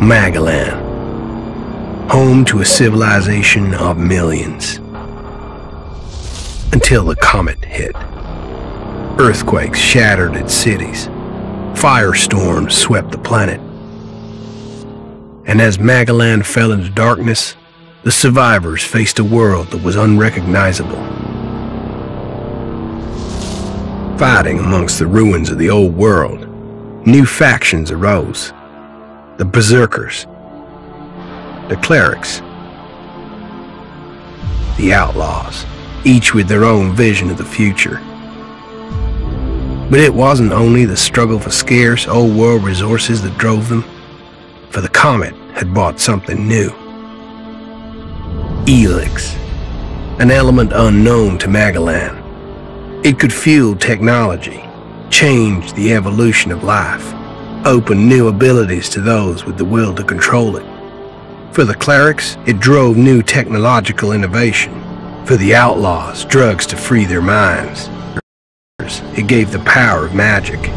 Magalan, home to a civilization of millions. Until the comet hit. Earthquakes shattered its cities. Firestorms swept the planet. And as Magalan fell into darkness, the survivors faced a world that was unrecognizable. Fighting amongst the ruins of the old world, new factions arose. The Berserkers, the Clerics, the Outlaws, each with their own vision of the future. But it wasn't only the struggle for scarce old world resources that drove them, for the comet had brought something new. ELEX, an element unknown to Magalan. It could fuel technology, change the evolution of life, open new abilities to those with the will to control it. For the clerics, it drove new technological innovation. For the outlaws, drugs to free their minds. It gave the power of magic.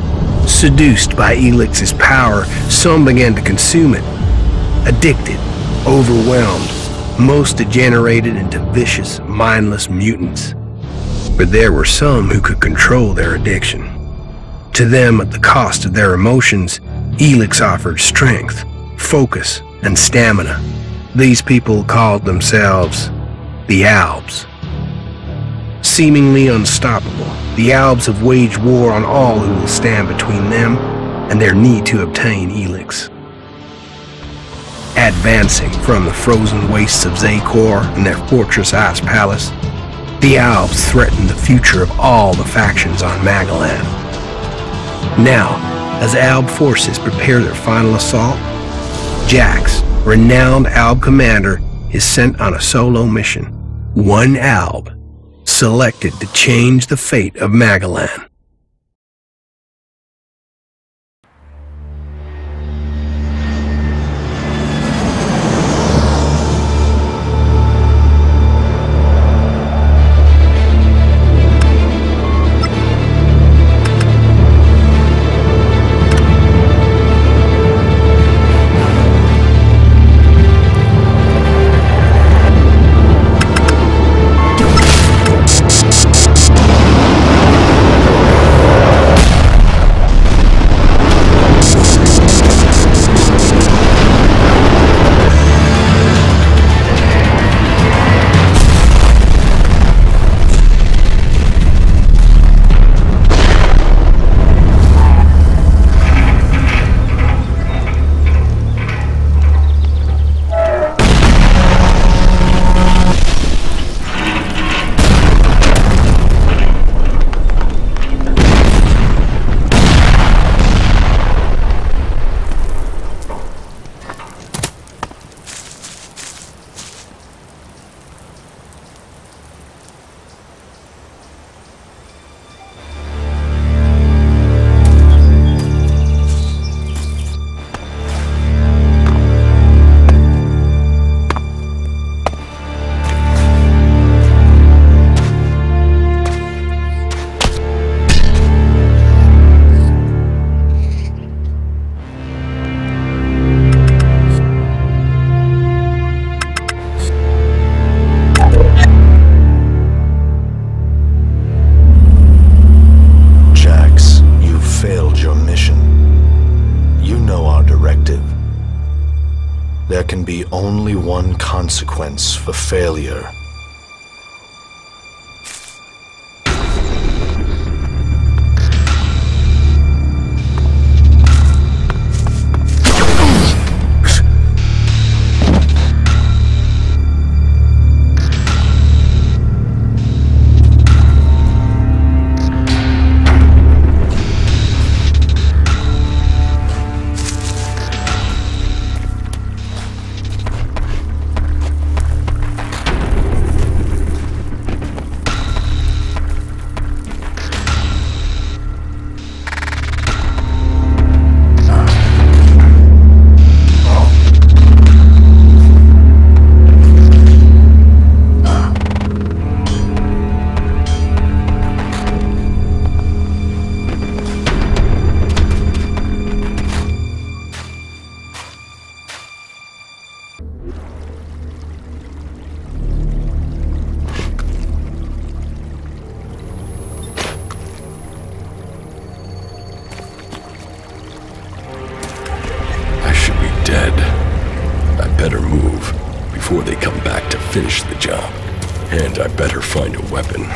Seduced by ELEX's power, some began to consume it. Addicted, overwhelmed, most degenerated into vicious, mindless mutants. But there were some who could control their addiction. To them, at the cost of their emotions, ELEX offered strength, focus, and stamina. These people called themselves the Albs. Seemingly unstoppable, the Albs have waged war on all who will stand between them and their need to obtain ELEX. Advancing from the frozen wastes of Zakor and their fortress Ice Palace, the Albs threaten the future of all the factions on Magalan. Now, as Alb forces prepare their final assault, Jax, renowned Alb commander, is sent on a solo mission. One Alb, selected to change the fate of Magalan. There can be only one consequence for failure. better move before they come back to finish the job. And I better find a weapon.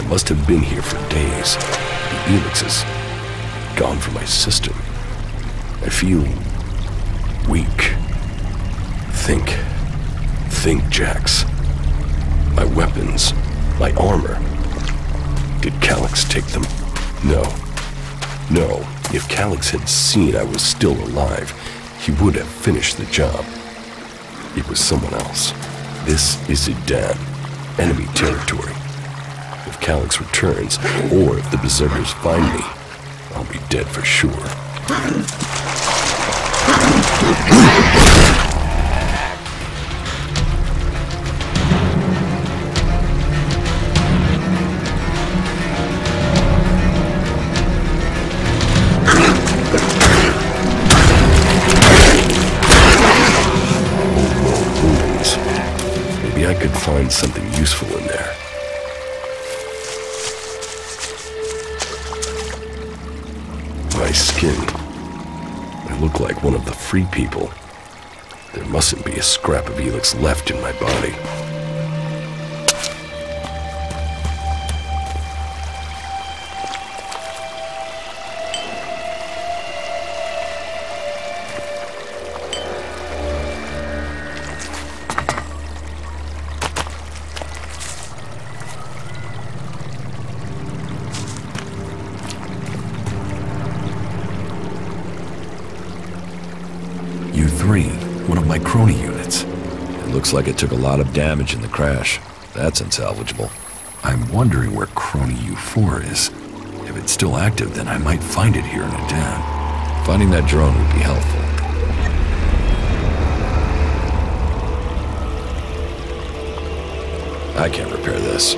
Must have been here for days. The ELEX is gone from my system. I feel weak. Think, Jax. My weapons, my armor. Did Calyx take them? No. If Calyx had seen I was still alive, he would have finished the job. It was someone else. This is Idan, enemy territory. If Calyx returns, or if the Berserkers find me, I'll be dead for sure. Maybe I could find something useful in there. My skin. I look like one of the free people. There mustn't be a scrap of ELEX left in my body. One of my crony units. It looks like it took a lot of damage in the crash. That's unsalvageable. I'm wondering where crony U4 is. If it's still active, then I might find it here in Idan. Finding that drone would be helpful. I can't repair this.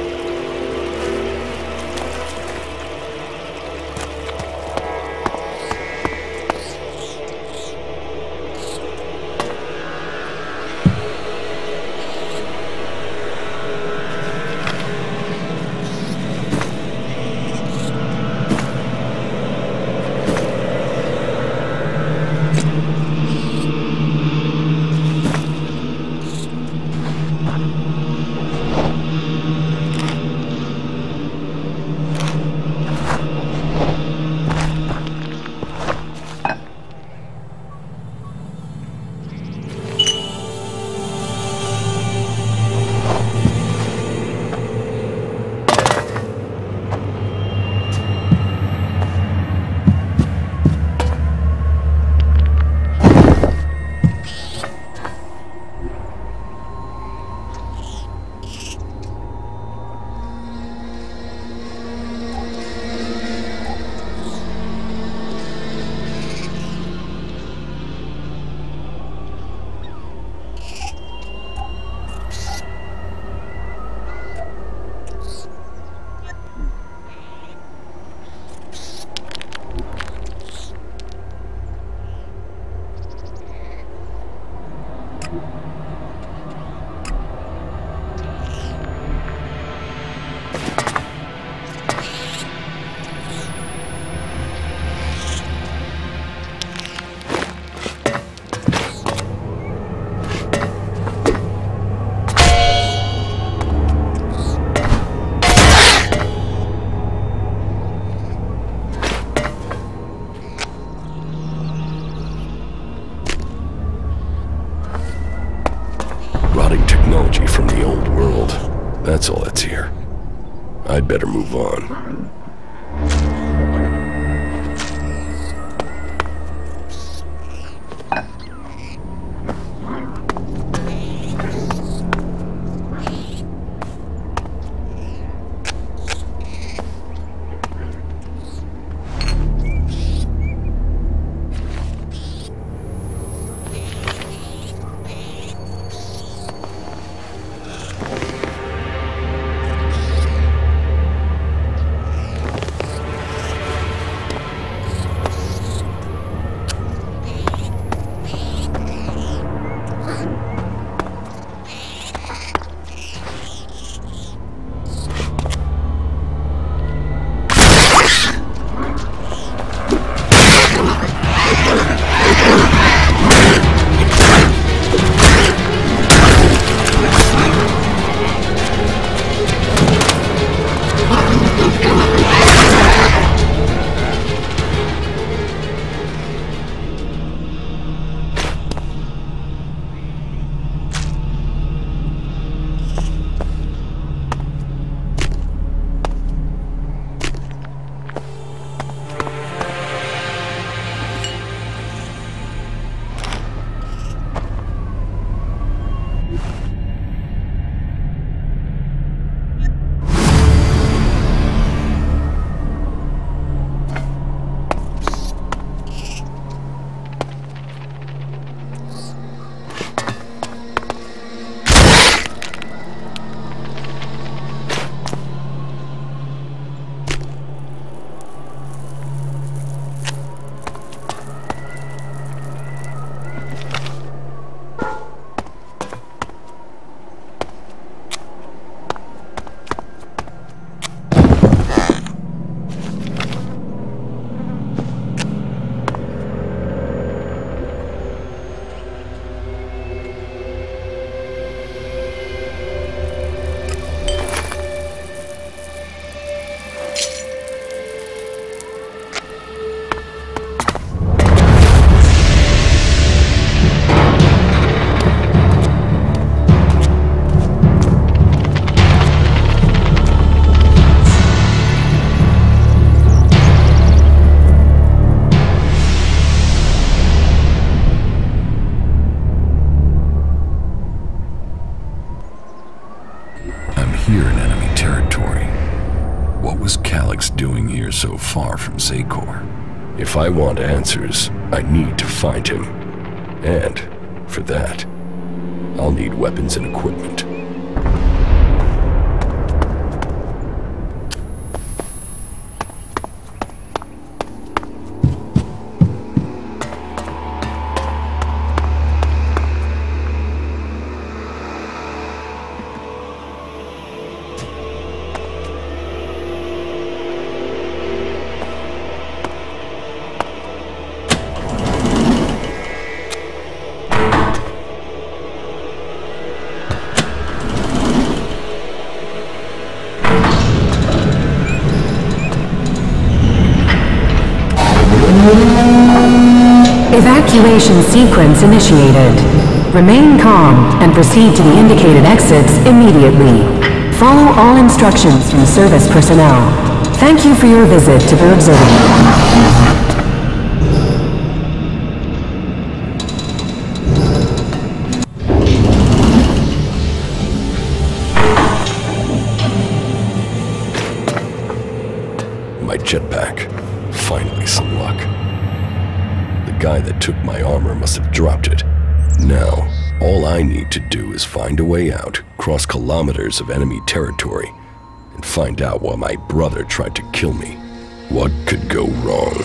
Technology from the old world. That's all that's here. I'd better move on. so far from Zacor. If I want answers, I need to find him. And, for that, I'll need weapons and equipment. Evacuation sequence initiated. Remain calm and proceed to the indicated exits immediately. Follow all instructions from service personnel. Thank you for your visit to the observatory. My jetpack. Finally some luck. The guy that took my armor must have dropped it. Now, all I need to do is find a way out, cross kilometers of enemy territory, and find out why my brother tried to kill me. What could go wrong?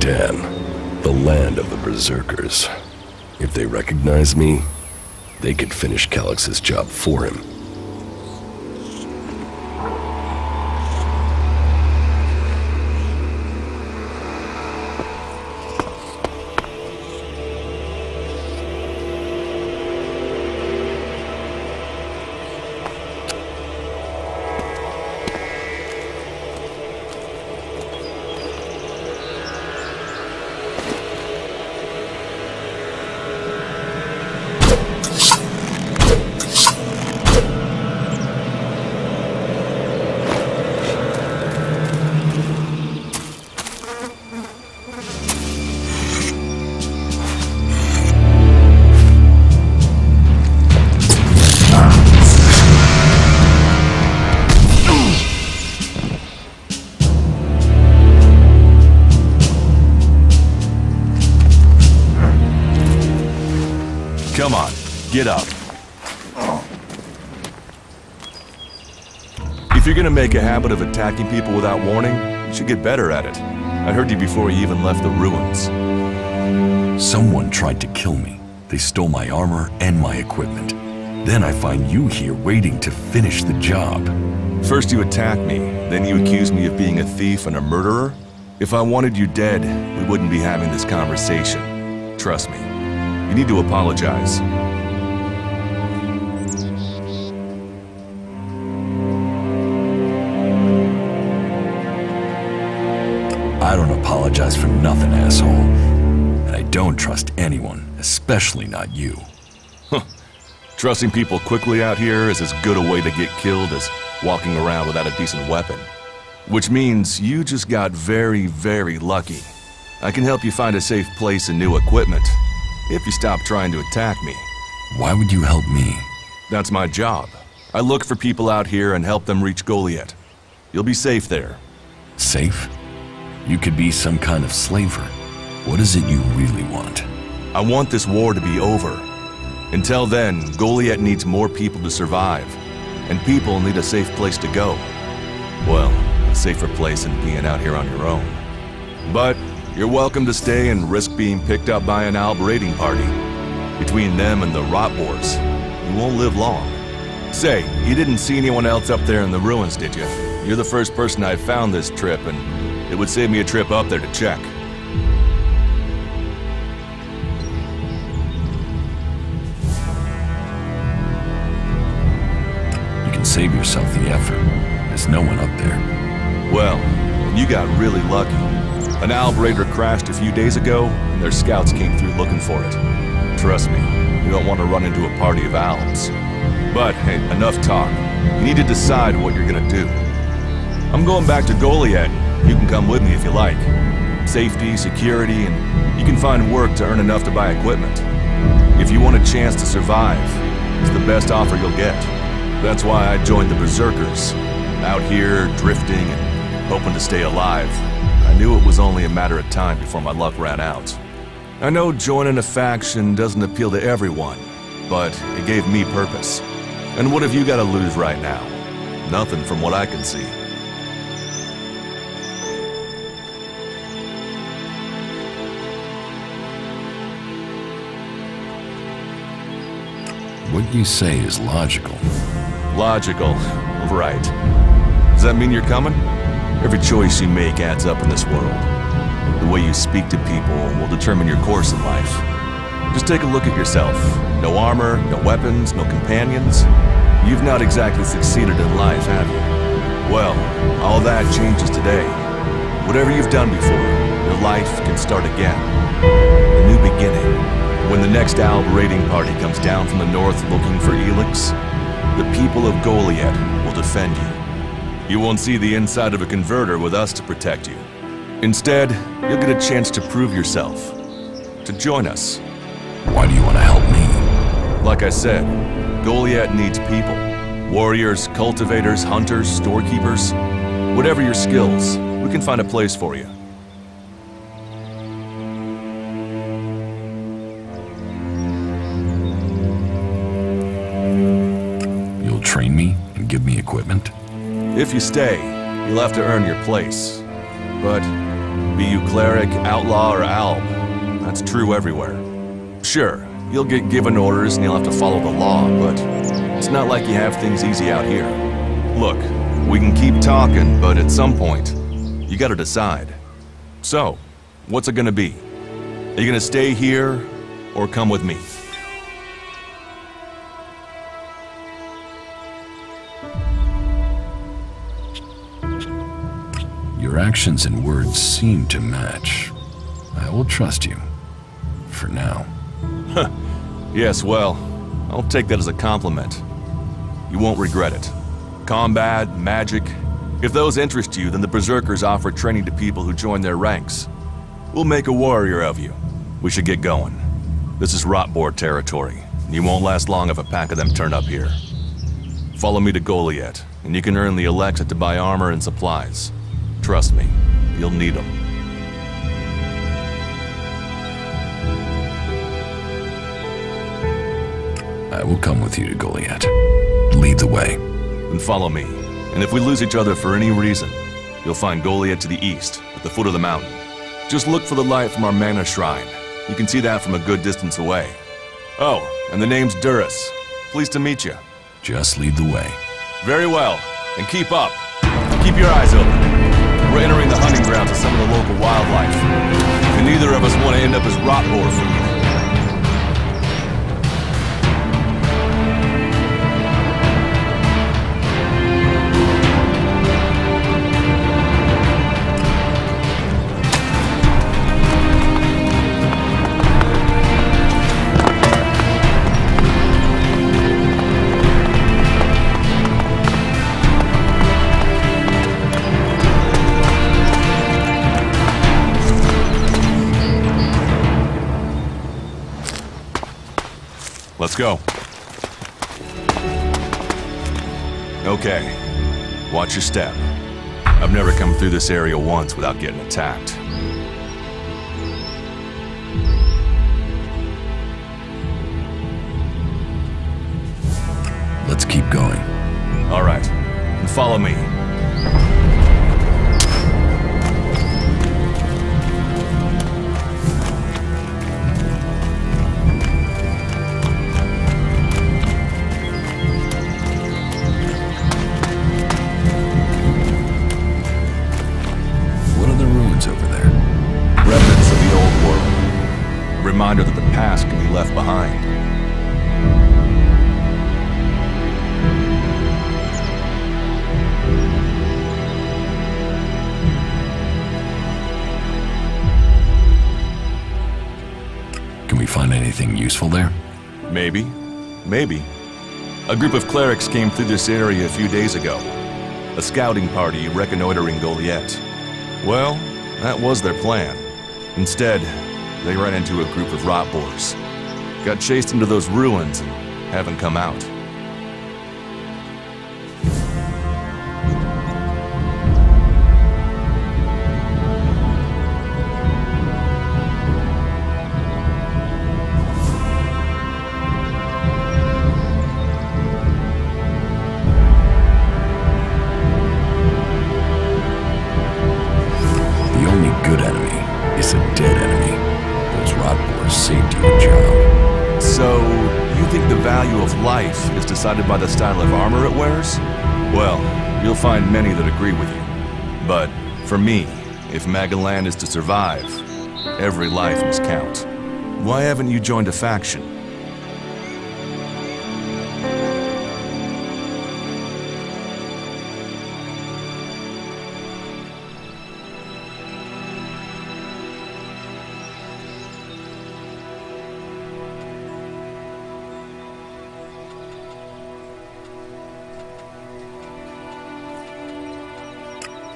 Khatan, the land of the Berserkers. If they recognize me, they could finish Calix's job for him. Come on, get up. If you're gonna make a habit of attacking people without warning, you should get better at it. I heard you before you even left the ruins. Someone tried to kill me. They stole my armor and my equipment. Then I find you here waiting to finish the job. First you attack me, then you accuse me of being a thief and a murderer? If I wanted you dead, we wouldn't be having this conversation. Trust me. You need to apologize. I don't apologize for nothing, asshole. And I don't trust anyone, especially not you. Huh. Trusting people quickly out here is as good a way to get killed as walking around without a decent weapon. Which means you just got very, very lucky. I can help you find a safe place and new equipment, if you stop trying to attack me. Why would you help me? That's my job. I look for people out here and help them reach Goliath. You'll be safe there. Safe? You could be some kind of slaver. What is it you really want? I want this war to be over. Until then, Goliath needs more people to survive. And people need a safe place to go. Well, a safer place than being out here on your own. But you're welcome to stay and risk being picked up by an Alb raiding party. Between them and the rot wars, you won't live long. Say, you didn't see anyone else up there in the ruins, did you? You're the first person I found this trip, and it would save me a trip up there to check. You can save yourself the effort. There's no one up there. Well, you got really lucky. An Alb raider crashed a few days ago, and their scouts came through looking for it. Trust me, you don't want to run into a party of Albs. But, hey, enough talk. You need to decide what you're gonna do. I'm going back to Goliath. You can come with me if you like. Safety, security, and you can find work to earn enough to buy equipment. If you want a chance to survive, it's the best offer you'll get. That's why I joined the Berserkers. Out here, drifting and hoping to stay alive. I knew it was only a matter of time before my luck ran out. I know joining a faction doesn't appeal to everyone, but it gave me purpose. And what have you got to lose right now? Nothing from what I can see. What you say is logical. Logical, right. Does that mean you're coming? Every choice you make adds up in this world. The way you speak to people will determine your course in life. Just take a look at yourself. No armor, no weapons, no companions. You've not exactly succeeded in life, have you? Well, all that changes today. Whatever you've done before, your life can start again. A new beginning. When the next Alb raiding party comes down from the north looking for ELEX, the people of Goliath will defend you. You won't see the inside of a converter with us to protect you. Instead, you'll get a chance to prove yourself. To join us. Why do you want to help me? Like I said, Goliath needs people. Warriors, cultivators, hunters, storekeepers. Whatever your skills, we can find a place for you. You'll train me and give me equipment? If you stay, you'll have to earn your place. But Be you cleric, outlaw, or alb. That's true everywhere. Sure, you'll get given orders and you'll have to follow the law, but it's not like you have things easy out here. Look, we can keep talking, but at some point, you gotta decide. So, what's it gonna be? Are you gonna stay here, or come with me? Your actions and words seem to match. I will trust you. For now. Yes, well, I'll take that as a compliment. You won't regret it. Combat, magic. If those interest you, then the Berserkers offer training to people who join their ranks. We'll make a warrior of you. We should get going. This is Rotboard territory, and you won't last long if a pack of them turn up here. Follow me to Goliath, and you can earn the ELEX to buy armor and supplies. Trust me, you'll need them. I will come with you to Goliath. Lead the way. Then follow me, and if we lose each other for any reason, you'll find Goliath to the east, at the foot of the mountain. Just look for the light from our mana shrine. You can see that from a good distance away. Oh, and the name's Duras. Pleased to meet you. Just lead the way. Very well, and keep up. Keep your eyes open. We're entering the hunting grounds of some of the local wildlife, and neither of us want to end up as Rotboard for you. Let's go. Okay, watch your step. I've never come through this area once without getting attacked. Let's keep going. All right, and follow me. Reminder that the past can be left behind. Can we find anything useful there? Maybe. Maybe. A group of clerics came through this area a few days ago. A scouting party reconnoitering Goliath. Well, that was their plan. Instead, they ran into a group of Rotboars. Got chased into those ruins and haven't come out. The only good enemy is a dead enemy. Those Rotboars saved you a job. So, you think the value of life is decided by the style of armor it wears? Well, you'll find many that agree with you. But, for me, if Magalan is to survive, every life must count. Why haven't you joined a faction?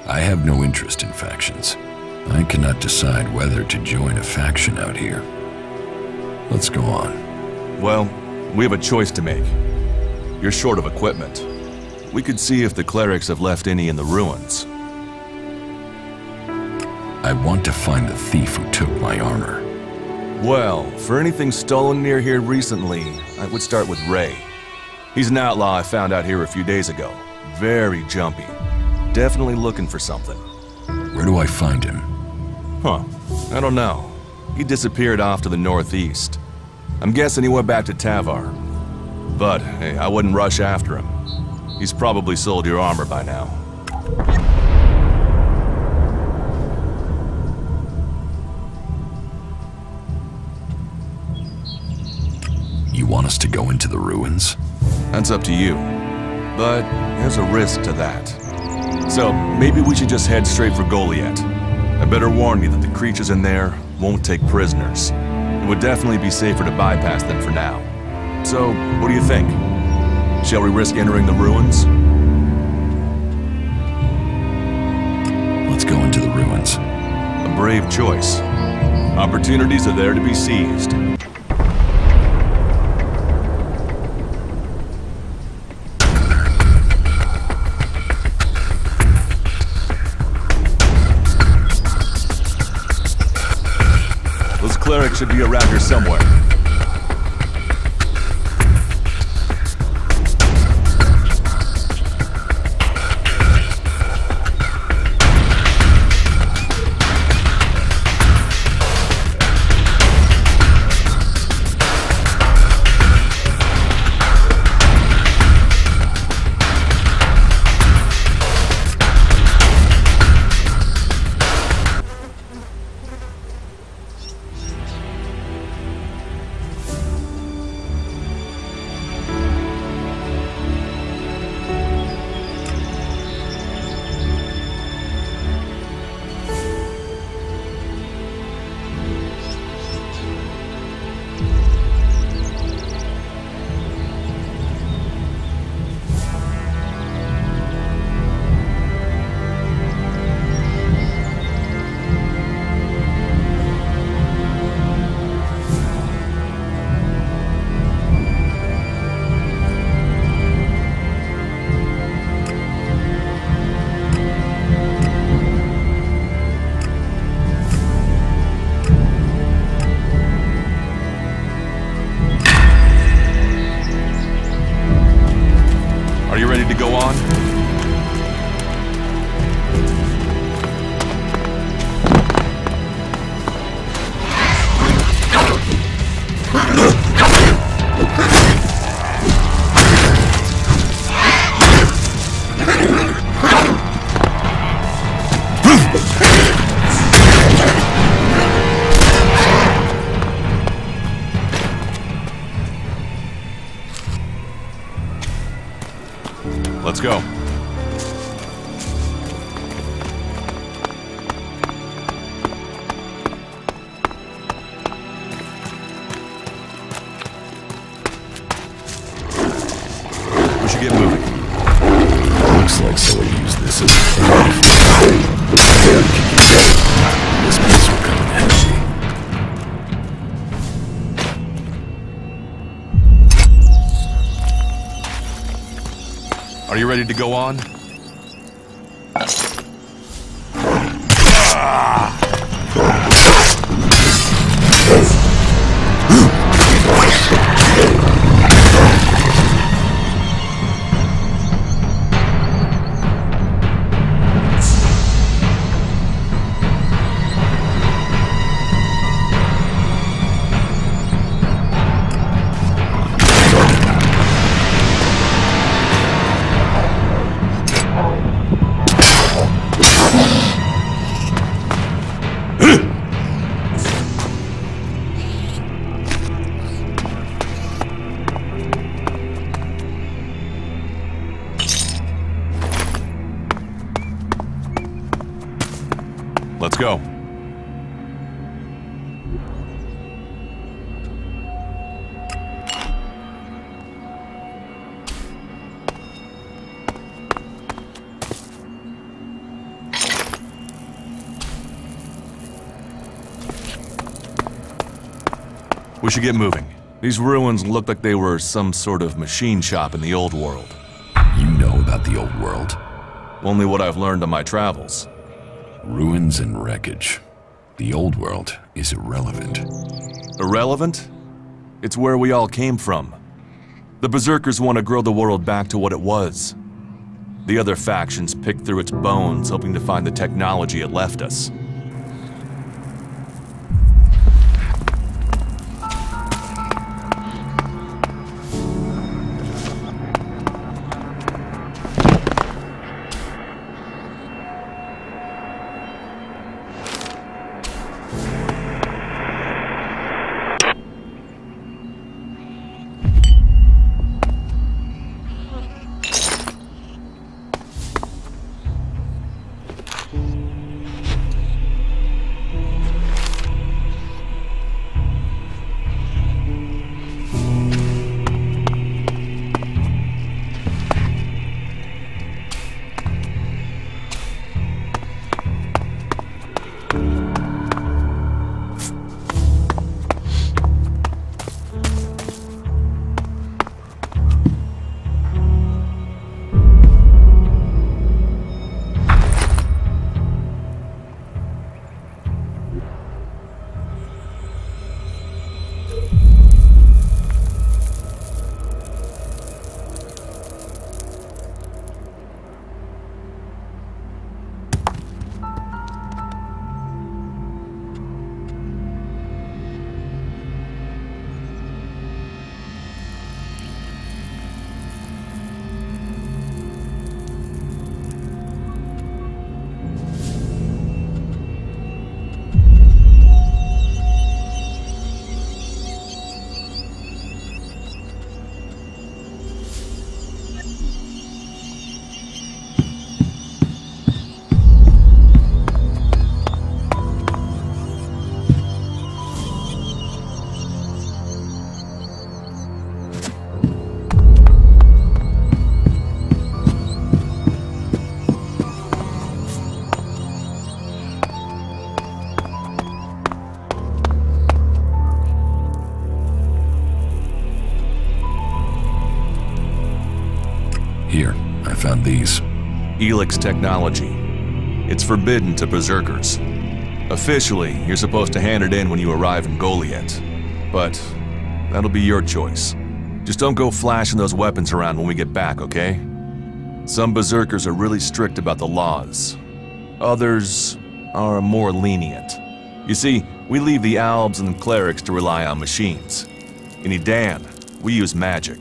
I have no interest in factions. I cannot decide whether to join a faction out here. Let's go on. Well, we have a choice to make. You're short of equipment. We could see if the clerics have left any in the ruins. I want to find the thief who took my armor. Well, for anything stolen near here recently, I would start with Ray. He's an outlaw I found out here a few days ago. Very jumpy. Definitely looking for something. Where do I find him? Huh. I don't know. He disappeared off to the northeast. I'm guessing he went back to Tavar. But, hey, I wouldn't rush after him. He's probably sold your armor by now. You want us to go into the ruins? That's up to you. But there's a risk to that. So, maybe we should just head straight for Goliath. I better warn you that the creatures in there won't take prisoners. It would definitely be safer to bypass them for now. So, what do you think? Shall we risk entering the ruins? Let's go into the ruins. A brave choice. Opportunities are there to be seized. Those clerics should be around here somewhere. Are you ready to go on? Let's go. We should get moving. Looks like someone used this as a knife. This place will come in handy. Are you ready to go on? Let's go. We should get moving. These ruins look like they were some sort of machine shop in the old world. You know about the old world? Only what I've learned on my travels. Ruins and wreckage. The old world is irrelevant. Irrelevant? It's where we all came from. The Berserkers want to grow the world back to what it was. The other factions picked through its bones, hoping to find the technology it left us. found these? ELEX technology. It's forbidden to berserkers. Officially, you're supposed to hand it in when you arrive in Goliath. But that'll be your choice. Just don't go flashing those weapons around when we get back, okay? Some berserkers are really strict about the laws. Others are more lenient. You see, we leave the albs and clerics to rely on machines. In Edan, we use magic.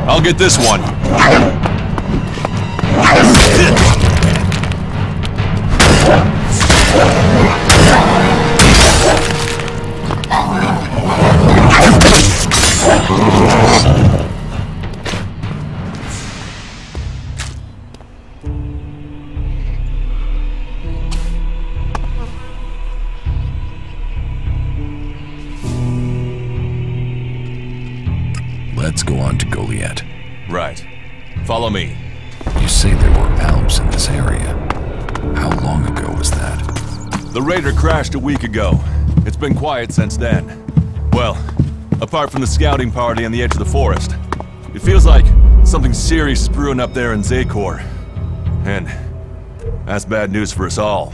I'll get this one. Let's go on to Goliath. Right. Follow me. You say there were Alps in this area. How long ago was that? The raider crashed a week ago. It's been quiet since then. Well, apart from the scouting party on the edge of the forest. It feels like something serious is brewing up there in Zakor. And that's bad news for us all.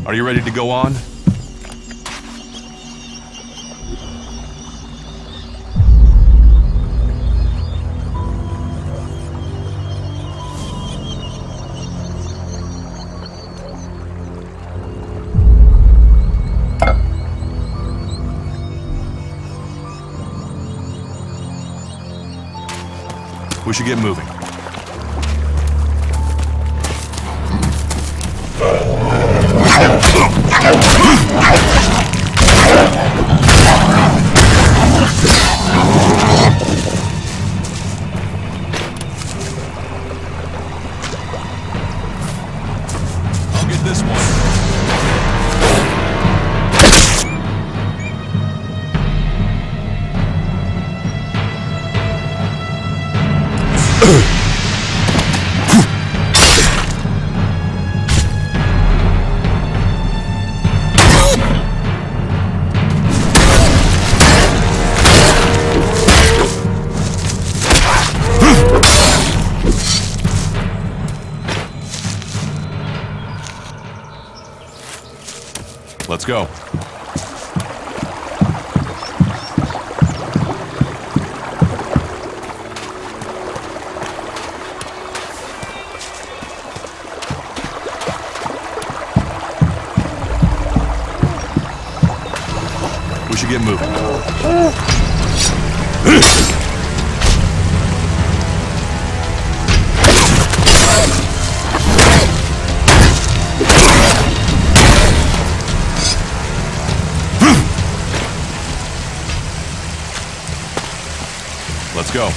Are you ready to go on? We should get moving. I'll get this one. Let's go. We should get moving. Let's go.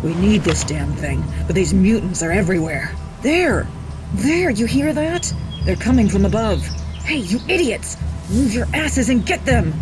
We need this damn thing, but these mutants are everywhere. There! There, you hear that? They're coming from above. Hey, you idiots! Move your asses and get them!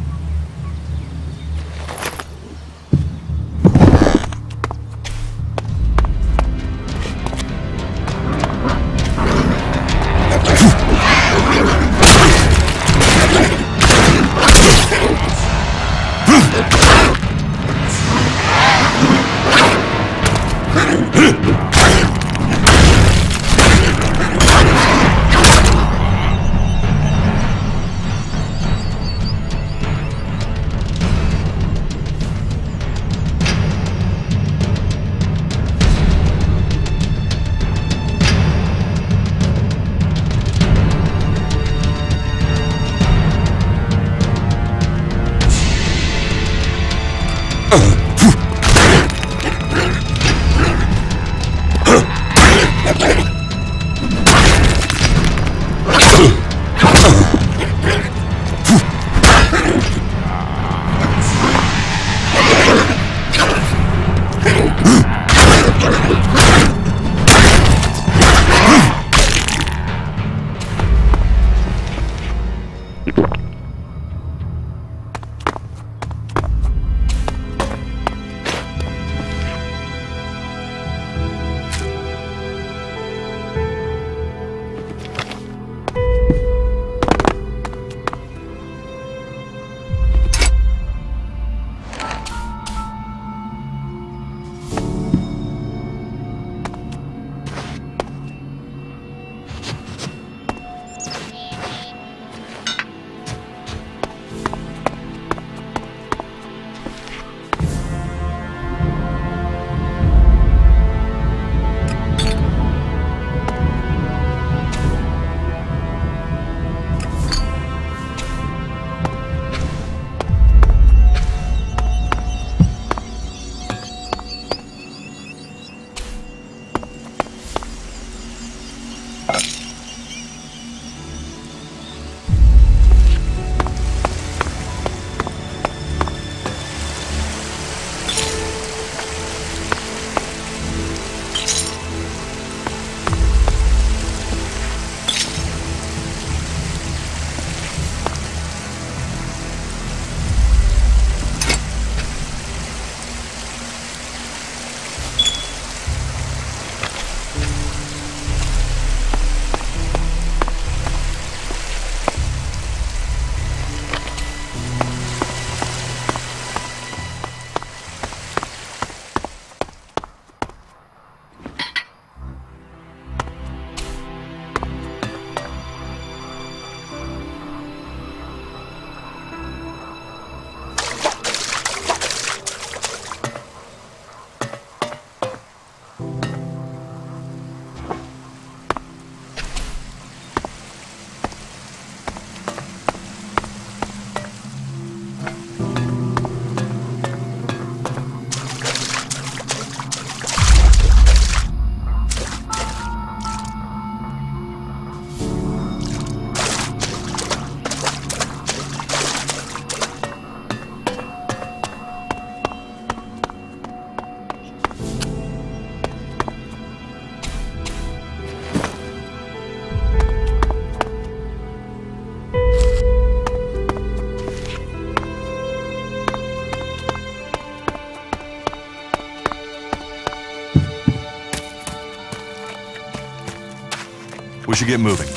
We should get moving.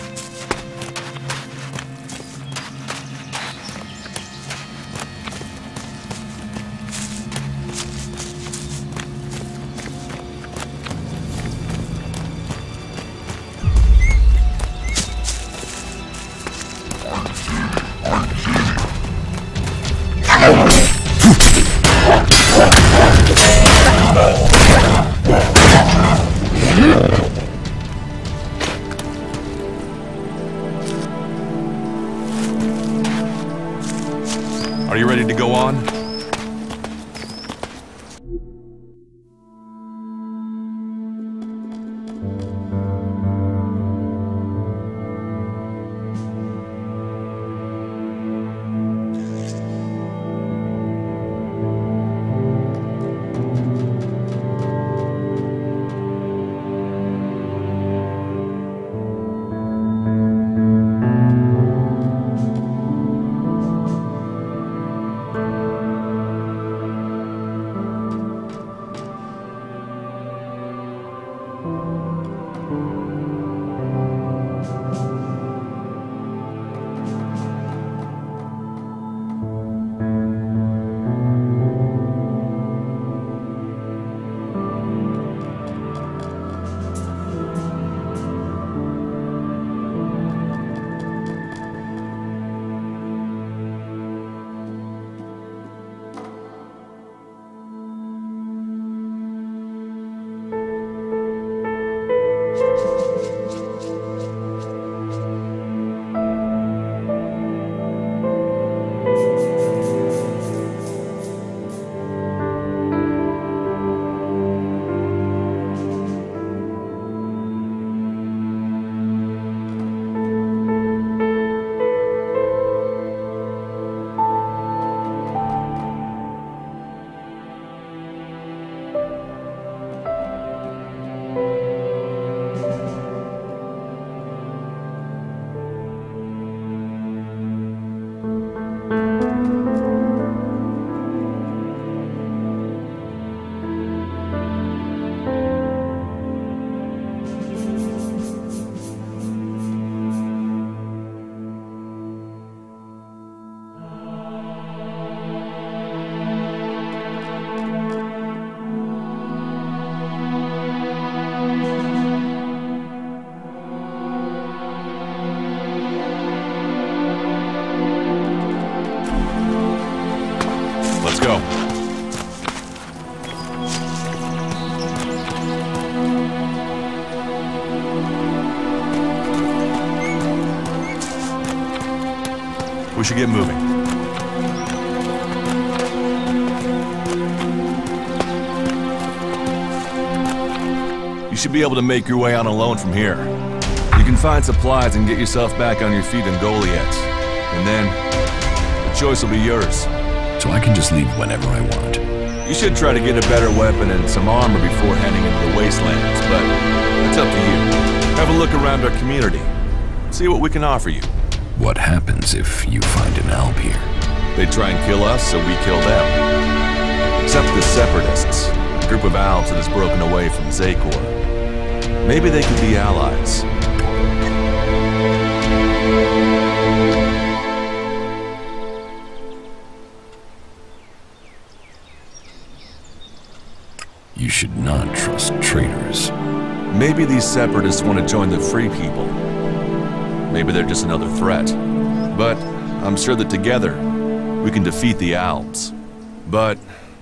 Are you ready to go on? should get moving. You should be able to make your way on alone from here. You can find supplies and get yourself back on your feet in Goliath. And then, the choice will be yours. So I can just leave whenever I want. You should try to get a better weapon and some armor before heading into the wastelands, but it's up to you. Have a look around our community. See what we can offer you. What happens if you find an alb here? They try and kill us, so we kill them. Except the Separatists, a group of Albs that has broken away from Zakor. Maybe they could be allies. You should not trust traitors. Maybe these Separatists want to join the Free People. Maybe they're just another threat. But I'm sure that together, we can defeat the Albs. But,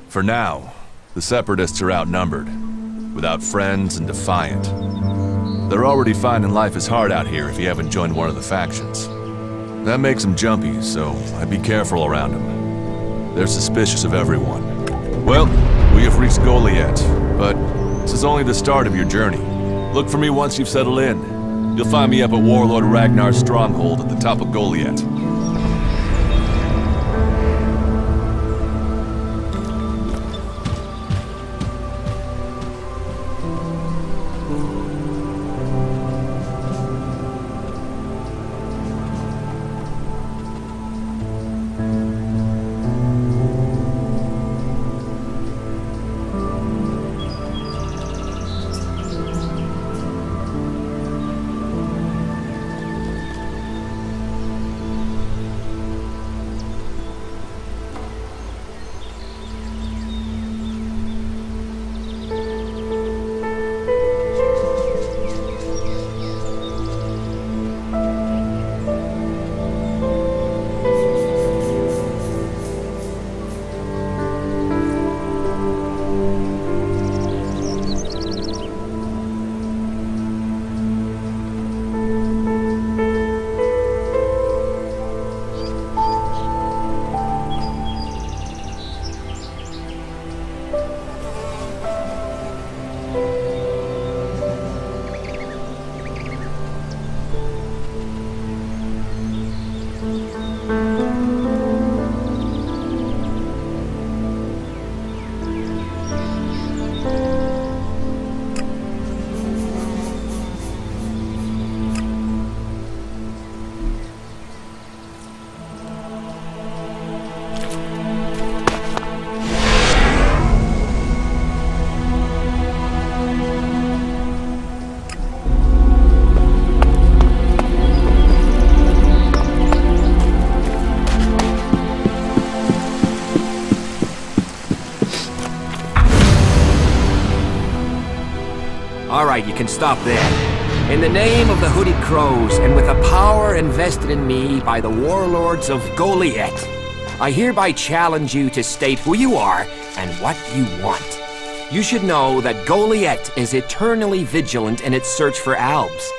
for now, the Separatists are outnumbered, without friends and defiant. They're already finding life is hard out here if you haven't joined one of the factions. That makes them jumpy, so I'd be careful around them. They're suspicious of everyone. Well, we have reached Goliath, but this is only the start of your journey. Look for me once you've settled in. You'll find me up at Warlord Ragnar's stronghold at the top of Goliath. Alright, you can stop there. In the name of the Hooded Crows, and with the power invested in me by the warlords of Goliath, I hereby challenge you to state who you are and what you want. You should know that Goliath is eternally vigilant in its search for Albs.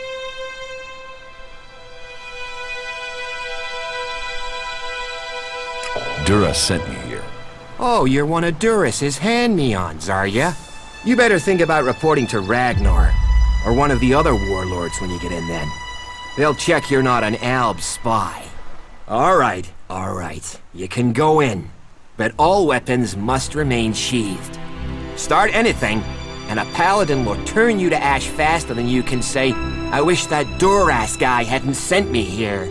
Dura sent me here. Oh, you're one of Duras's hand-me-ons, are ya? You better think about reporting to Ragnar, or one of the other warlords when you get in then. They'll check you're not an Alb spy. Alright, you can go in. But all weapons must remain sheathed. Start anything, and a paladin will turn you to ash faster than you can say, I wish that Duras guy hadn't sent me here.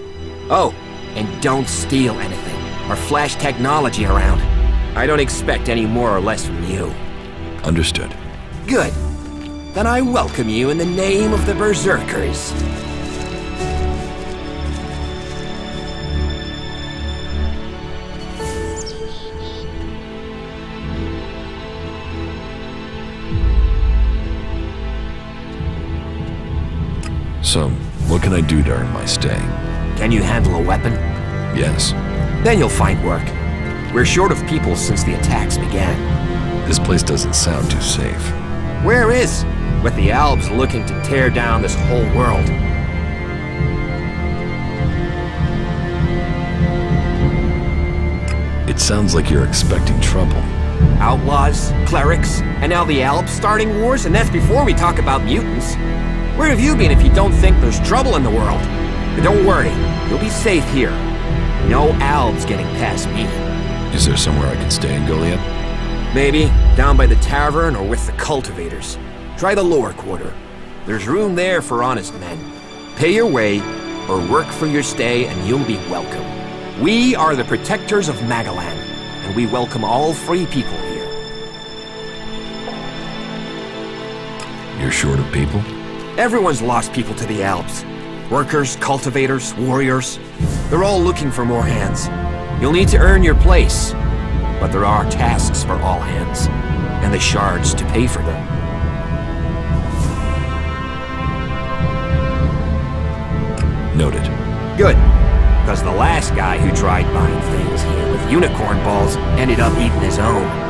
Oh, and don't steal anything, or flash technology around. I don't expect any more or less from you. Understood. Good. Then I welcome you in the name of the Berserkers. So, what can I do during my stay? Can you handle a weapon? Yes. Then you'll find work. We're short of people since the attacks began. This place doesn't sound too safe. Where is? With the Albs looking to tear down this whole world. sounds like you're expecting trouble. Outlaws, clerics, and now the Alps starting wars, and that's before we talk about mutants. Where have you been if you don't think there's trouble in the world? But don't worry, you'll be safe here. No Alps getting past me. Is there somewhere I can stay in Goliath? Maybe, down by the tavern or with the cultivators. Try the lower quarter. There's room there for honest men. Pay your way, or work for your stay, and you'll be welcome. We are the protectors of Magalan, and we welcome all free people here. You're short of people? Everyone's lost people to the Alps. Workers, cultivators, warriors. They're all looking for more hands. You'll need to earn your place, but there are tasks for all hands, and the shards to pay for them. Noted. Good, because the last guy who tried buying things here with unicorn balls ended up eating his own.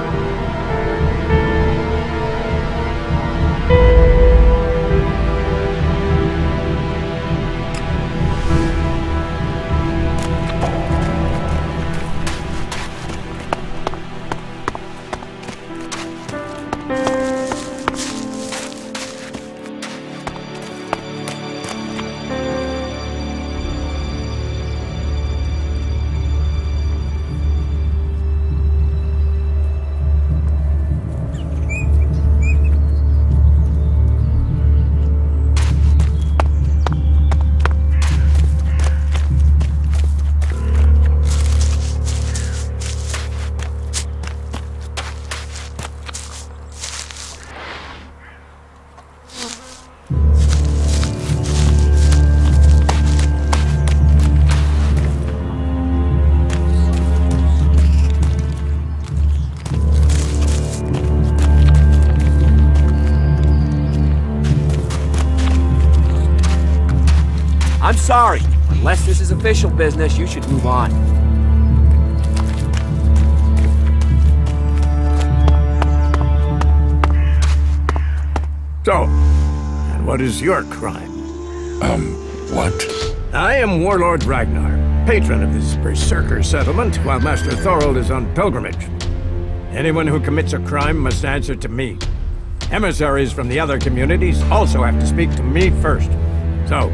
I'm sorry. Unless this is official business, you should move on. So, and what is your crime? What? I am Warlord Ragnar, patron of this Berserker settlement, while Master Thorold is on pilgrimage. Anyone who commits a crime must answer to me. Emissaries from the other communities also have to speak to me first. So,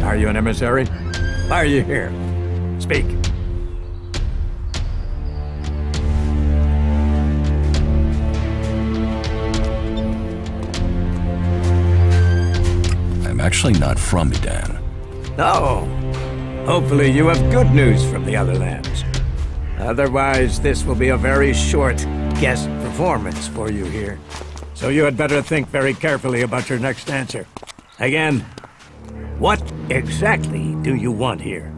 are you an emissary? Why are you here? Speak. I'm actually not from Medan. Oh, hopefully you have good news from the other lands. Otherwise, this will be a very short guest performance for you here. So you had better think very carefully about your next answer. Again, what exactly do you want here?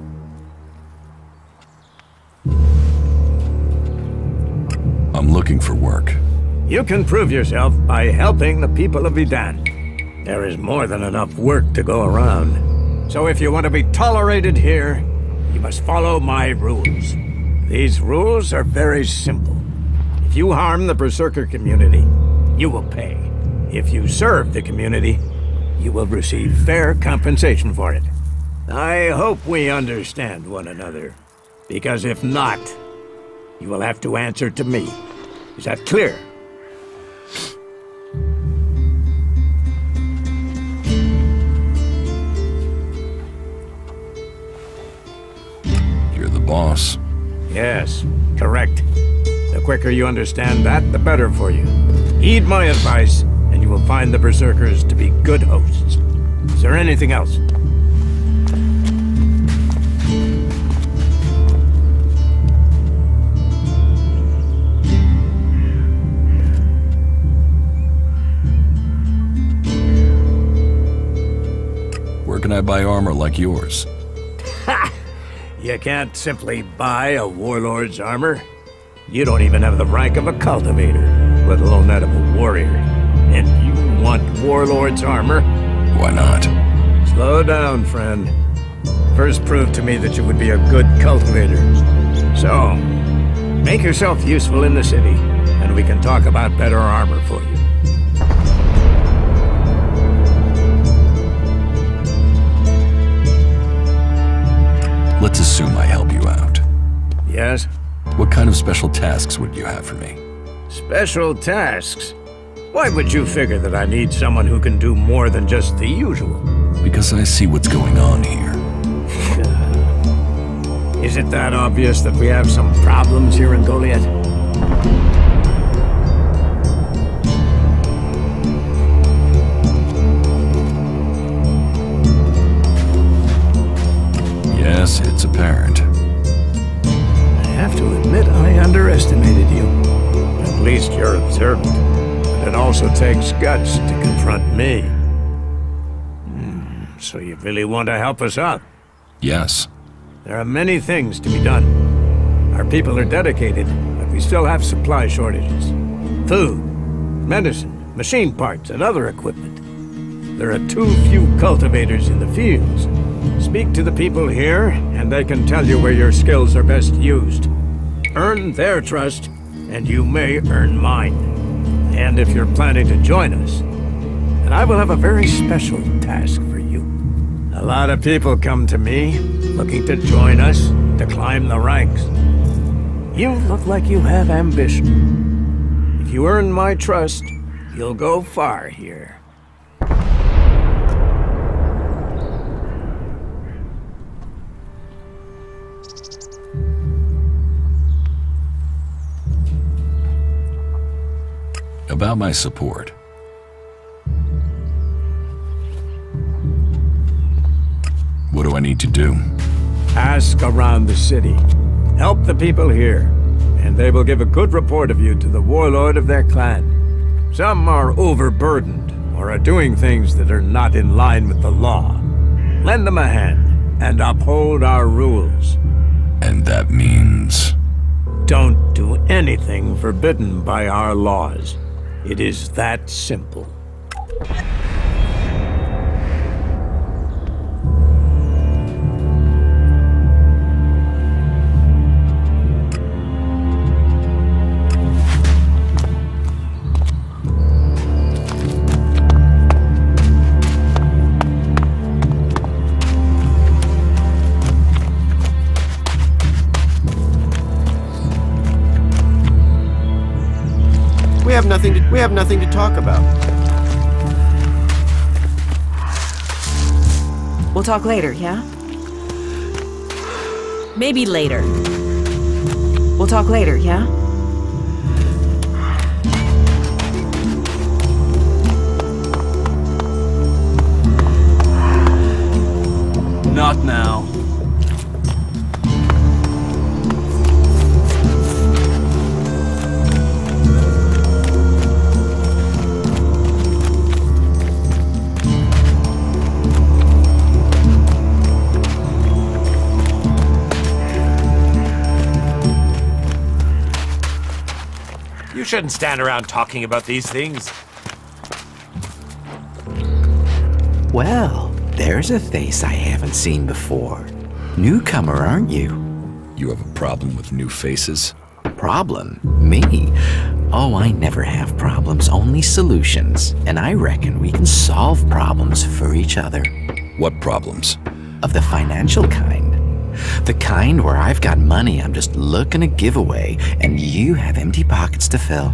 I'm looking for work. You can prove yourself by helping the people of Medan. There is more than enough work to go around. So if you want to be tolerated here, you must follow my rules. These rules are very simple. If you harm the Berserker community, you will pay. If you serve the community, you will receive fair compensation for it. I hope we understand one another, because if not, you will have to answer to me. Is that clear? You're the boss. Yes, correct. The quicker you understand that, the better for you. Heed my advice, and you will find the Berserkers to be good hosts. Is there anything else? Where can I buy armor like yours? Ha! You can't simply buy a warlord's armor. You don't even have the rank of a cultivator, let alone that of a warrior. And you want warlord's armor? Why not? Slow down, friend. First prove to me that you would be a good cultivator. So, make yourself useful in the city, and we can talk about better armor for you. Let's assume I help you out. Yes? What kind of special tasks would you have for me? Special tasks? Why would you figure that I need someone who can do more than just the usual? Because I see what's going on here. Is it that obvious that we have some problems here in Goliath? Yes, it's apparent. I have to admit I underestimated you. At least you're observant. But it also takes guts to confront me. So you really want to help us out? Yes. There are many things to be done. Our people are dedicated, but we still have supply shortages. Food, medicine, machine parts, and other equipment. There are too few cultivators in the fields. Speak to the people here, and they can tell you where your skills are best used. Earn their trust, and you may earn mine. And if you're planning to join us, then I will have a very special task for you. A lot of people come to me, looking to join us, to climb the ranks. You look like you have ambition. If you earn my trust, you'll go far here. About my support. What do I need to do? Ask around the city. Help the people here, and they will give a good report of you to the warlord of their clan. Some are overburdened, or are doing things that are not in line with the law. Lend them a hand, and uphold our rules. And that means... Don't do anything forbidden by our laws. It is that simple. We have nothing to talk about. We'll talk later, yeah? Maybe later. We'll talk later, yeah? Not now. You shouldn't stand around talking about these things. Well, there's a face I haven't seen before. Newcomer, aren't you? You have a problem with new faces? Problem? Me? Oh, I never have problems, only solutions. And I reckon we can solve problems for each other. What problems? Of the financial kind. The kind where I've got money I'm just looking to give away, and you have empty pockets to fill.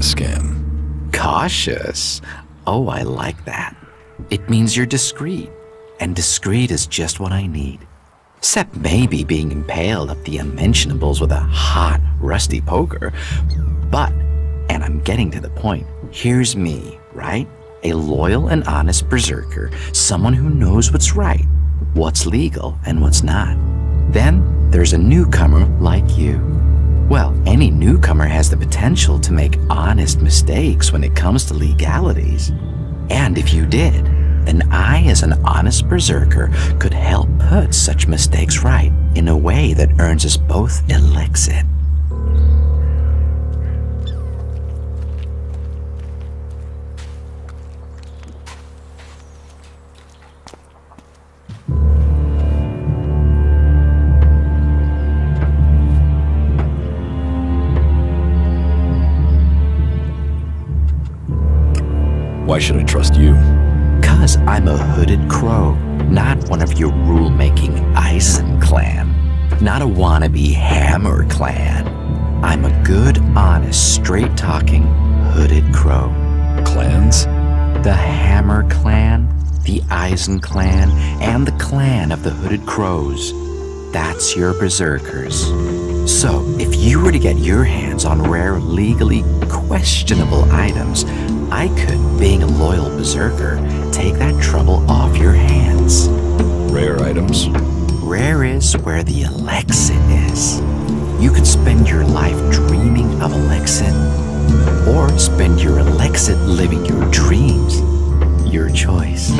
scam. Cautious? Oh, I like that. It means you're discreet, and discreet is just what I need. Except maybe being impaled up the unmentionables with a hot, rusty poker. But, and I'm getting to the point, here's me, right? A loyal and honest berserker, someone who knows what's right, what's legal and what's not. Then there's a newcomer like you. Well, any newcomer has the potential to make honest mistakes when it comes to legalities. And if you did, then I, as an honest berserker, could help put such mistakes right in a way that earns us both elixir. Why should I trust you? 'Cause I'm a hooded crow, not one of your rule-making Eisen clan. Not a wannabe Hammer clan. I'm a good, honest, straight-talking, hooded crow. Clans? The Hammer clan, the Eisen clan, and the clan of the Hooded Crows. That's your berserkers. So, if you were to get your hands on rare, legally questionable items, I could, being a loyal berserker, take that trouble off your hands. Rare items? Rare is where the elixir is. You could spend your life dreaming of elixir, or spend your elixir living your dreams. Your choice.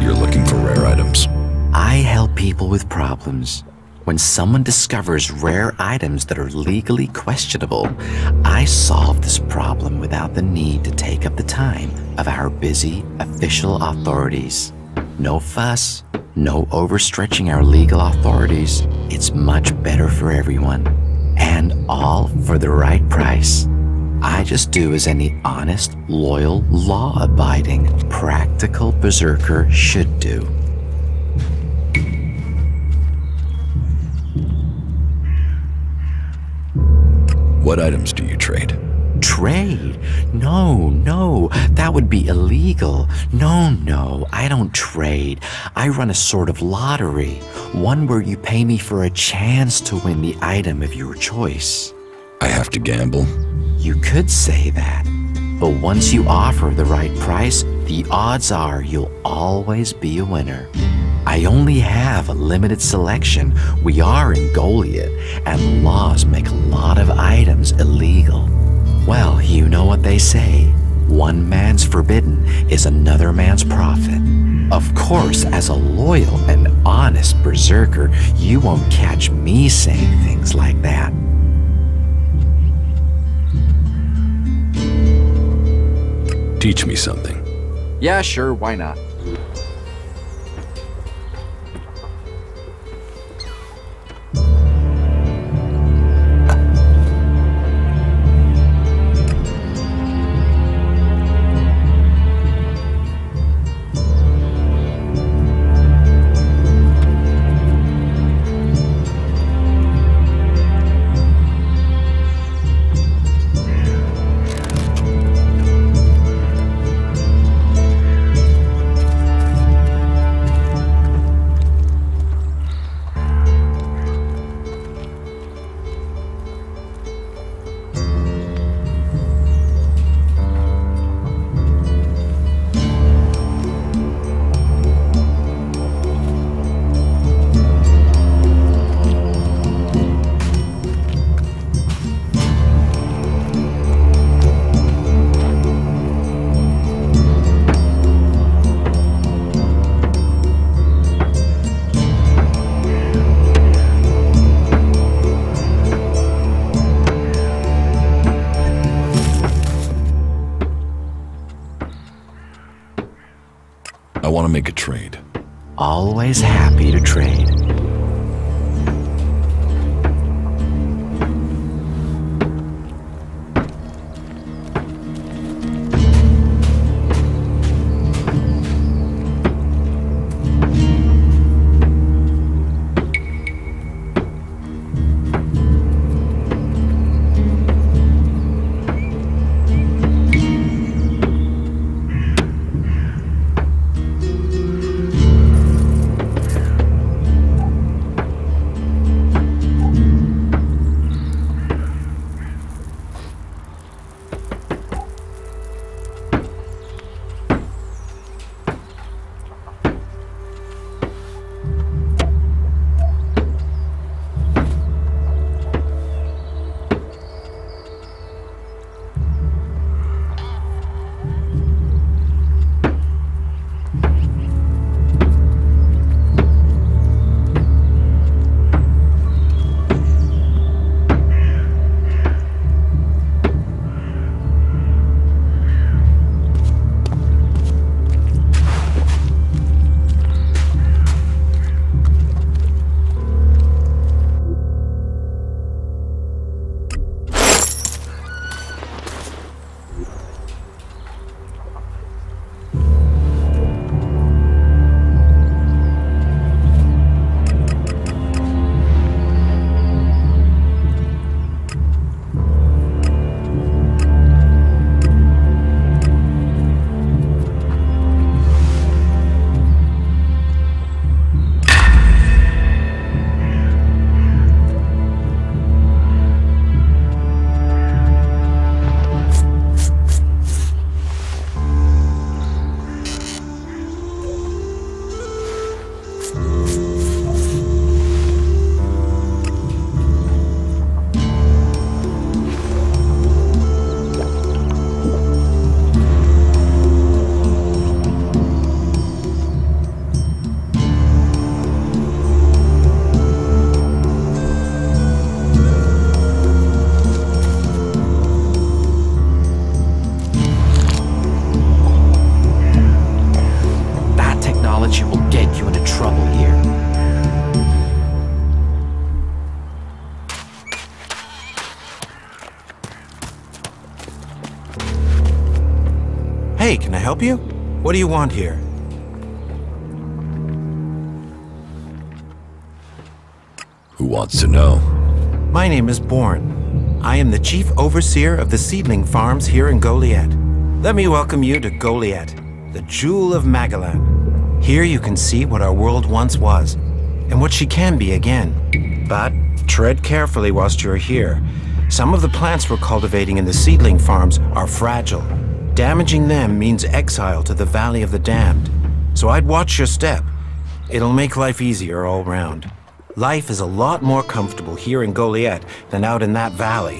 You're looking for rare items. I help people with problems. When someone discovers rare items that are legally questionable, I solve this problem without the need to take up the time of our busy official authorities. No fuss, no overstretching our legal authorities. It's much better for everyone. And all for the right price. I just do as any honest, loyal, law-abiding, practical berserker should do. What items do you trade? Trade? No, that would be illegal. No, I don't trade. I run a sort of lottery, one where you pay me for a chance to win the item of your choice. I have to gamble? You could say that, but once you offer the right price, the odds are you'll always be a winner. I only have a limited selection. We are in Goliath, and laws make a lot of items illegal. Well, you know what they say. One man's forbidden is another man's profit. Of course, as a loyal and honest berserker, you won't catch me saying things like that. Teach me something. Yeah, sure, why not? I want to make a trade. Always happy to trade. Hey, can I help you? What do you want here? Who wants to know? My name is Bourne. I am the chief overseer of the seedling farms here in Goliath. Let me welcome you to Goliath, the jewel of Magellan. Here you can see what our world once was, and what she can be again. But tread carefully whilst you're here. Some of the plants we're cultivating in the seedling farms are fragile. Damaging them means exile to the Valley of the Damned. So I'd watch your step. It'll make life easier all round. Life is a lot more comfortable here in Goliath than out in that valley.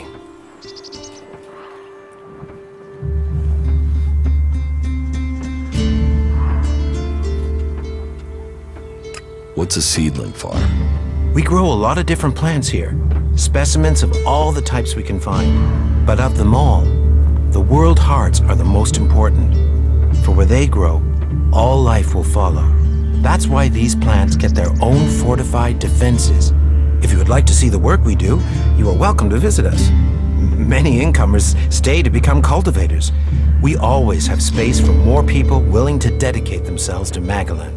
What's a seedling farm? We grow a lot of different plants here, specimens of all the types we can find. But of them all, the world hearts are the most important. For where they grow, all life will follow. That's why these plants get their own fortified defenses. If you would like to see the work we do, you are welcome to visit us. Many incomers stay to become cultivators. We always have space for more people willing to dedicate themselves to Magellan.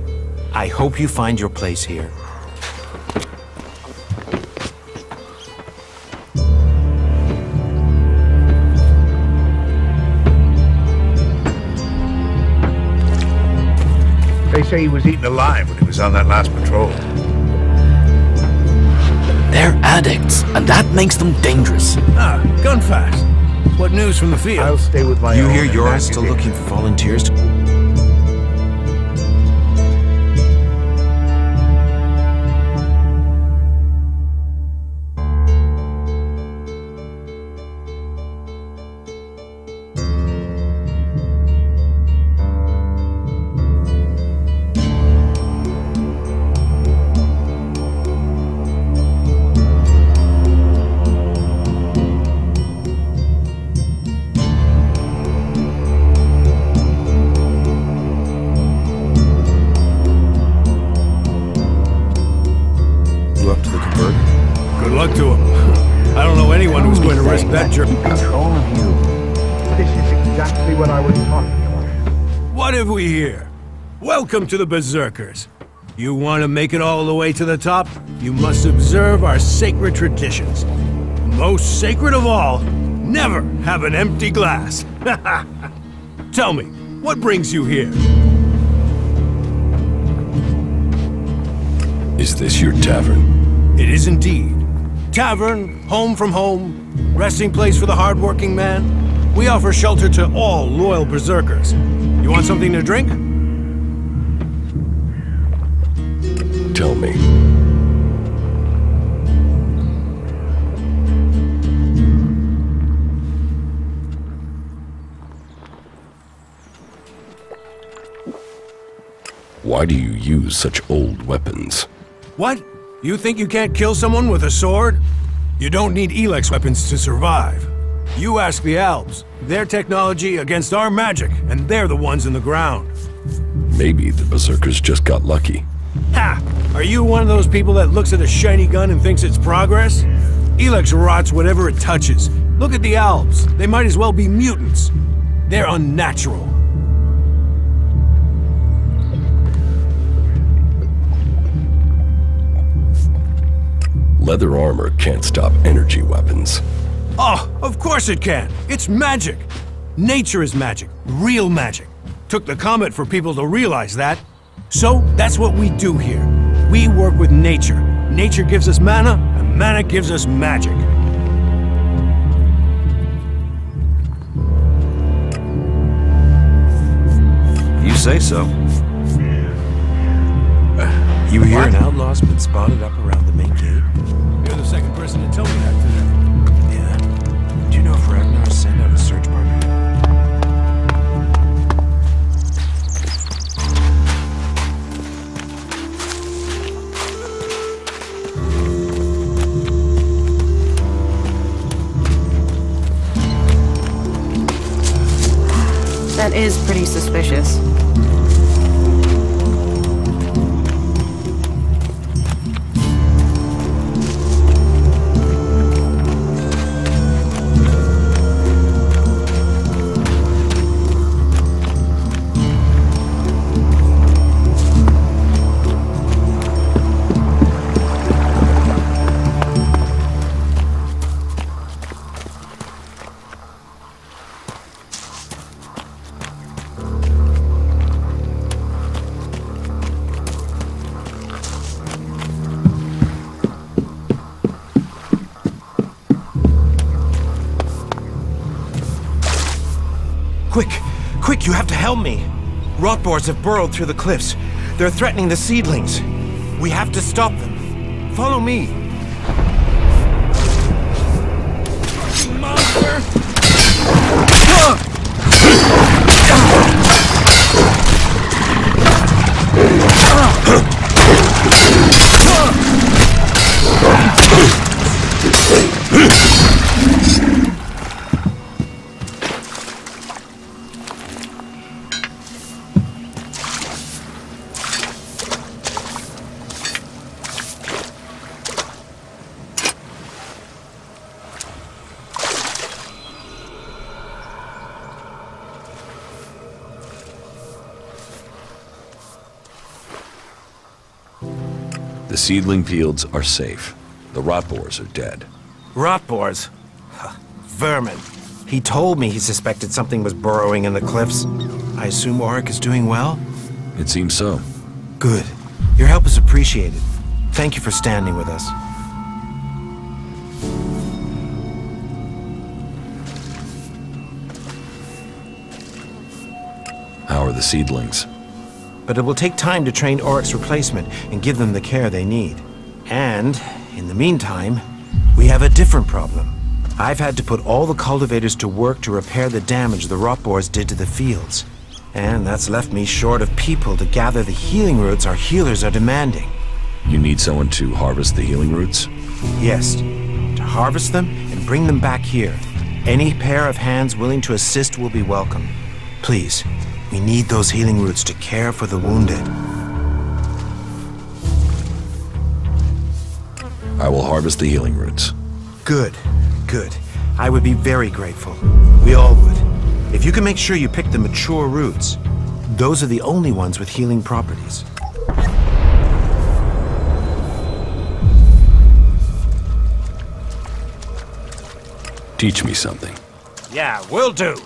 I hope you find your place here. They say he was eaten alive when he was on that last patrol. They're addicts, and that makes them dangerous. Ah, gun fast. What news from the field? I'll stay with my You own. hear you're still looking for volunteers? That control of you. This is exactly what I was talking about. What have we here? Welcome to the Berserkers. You want to make it all the way to the top? You must observe our sacred traditions. Most sacred of all, never have an empty glass. Tell me, what brings you here? Is this your tavern? It is indeed. Tavern, home from home, resting place for the hard-working man. We offer shelter to all loyal berserkers. You want something to drink? Tell me. Why do you use such old weapons? What? You think you can't kill someone with a sword? You don't need ELEX weapons to survive. You ask the Alps. Their technology against our magic, and they're the ones in the ground. Maybe the Berserkers just got lucky. Ha! Are you one of those people that looks at a shiny gun and thinks it's progress? ELEX rots whatever it touches. Look at the Alps. They might as well be mutants. They're unnatural. Leather armor can't stop energy weapons. Oh, of course it can. It's magic. Nature is magic. Real magic. Took the comet for people to realize that. So, that's what we do here. We work with nature. Nature gives us mana, and mana gives us magic. You say so. You hear an outlaw's been spotted up around the main gate? You're the second person to tell me that today. Yeah. Do you know if Ragnar sent out a search party? That is pretty suspicious. You have to help me. Rot boars have burrowed through the cliffs. They're threatening the seedlings. We have to stop them. Follow me. Fucking monster! The seedling fields are safe. The rot boars are dead. Rot boars? Vermin. He told me he suspected something was burrowing in the cliffs. I assume Auric is doing well? It seems so. Good. Your help is appreciated. Thank you for standing with us. How are the seedlings? But it will take time to train Auric's replacement and give them the care they need. And, in the meantime, we have a different problem. I've had to put all the cultivators to work to repair the damage the rot boars did to the fields. And that's left me short of people to gather the healing roots our healers are demanding. You need someone to harvest the healing roots? Yes, to harvest them and bring them back here. Any pair of hands willing to assist will be welcome. Please, we need those healing roots to care for the wounded. I will harvest the healing roots. Good, good. I would be very grateful. We all would. If you can make sure you pick the mature roots, those are the only ones with healing properties. Teach me something. Yeah, will do.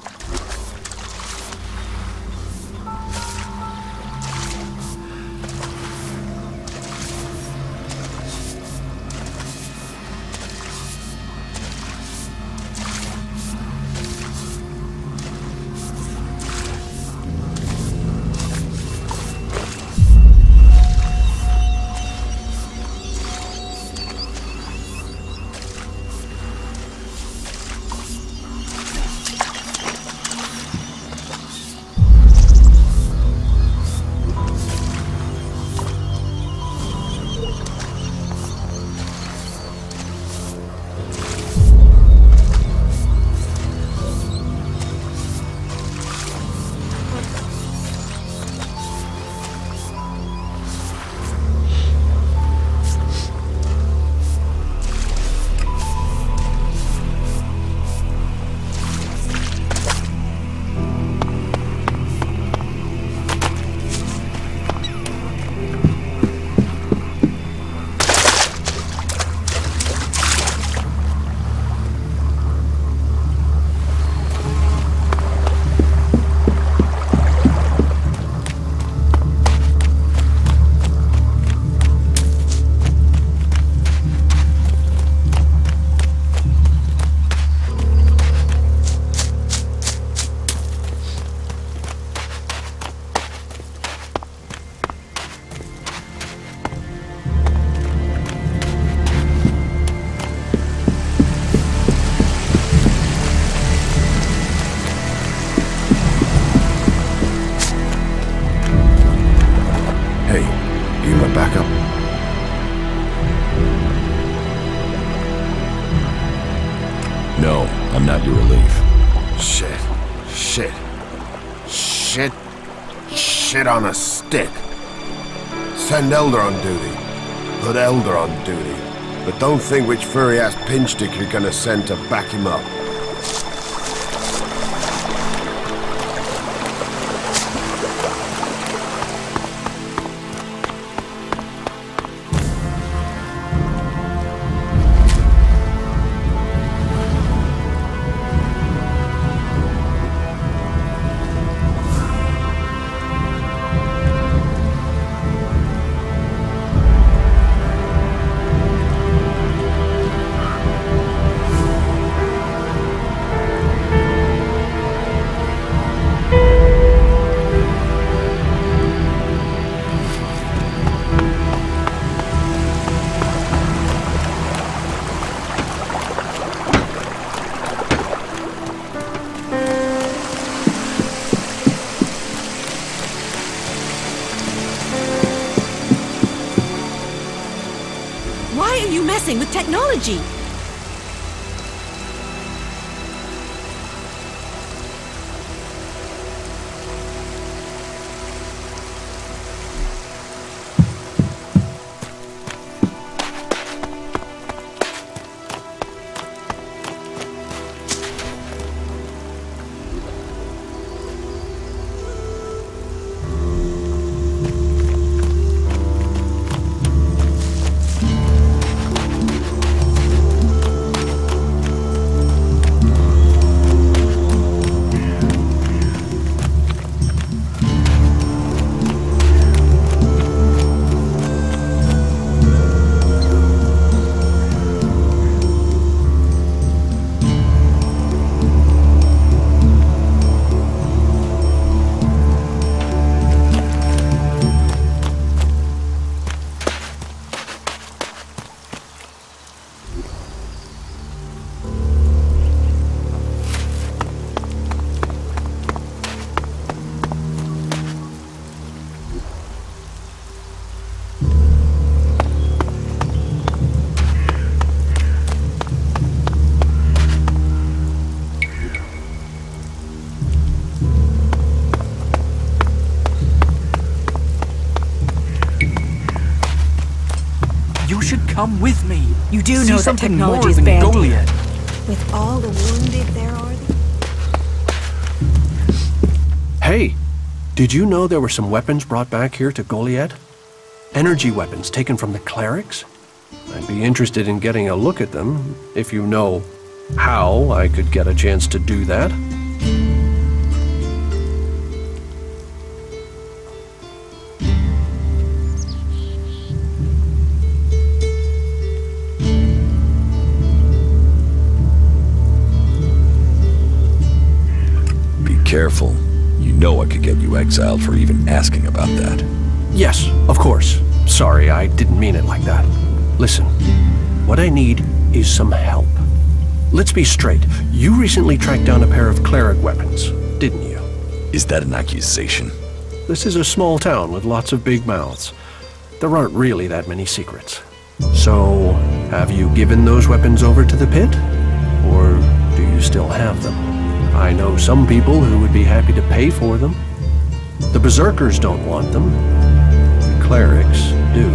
No, I'm not your relief. Shit on a stick. Send Elder on duty. Put Elder on duty. But don't think which furry-ass pinchstick you're gonna send to back him up. messing with technology. Come with me. You do See know that something technology more is than banned Goliath. here. With all the wounded there are. Hey, did you know there were some weapons brought back here to Goliath? Energy weapons taken from the clerics? I'd be interested in getting a look at them, if you know how I could get a chance to do that. Careful. You know I could get you exiled for even asking about that. Yes, of course. Sorry, I didn't mean it like that. Listen, what I need is some help. Let's be straight. You recently tracked down a pair of cleric weapons, didn't you? Is that an accusation? This is a small town with lots of big mouths. There aren't really that many secrets. So, have you given those weapons over to the pit? Or do you still have them? I know some people who would be happy to pay for them. The Berserkers don't want them. The clerics do.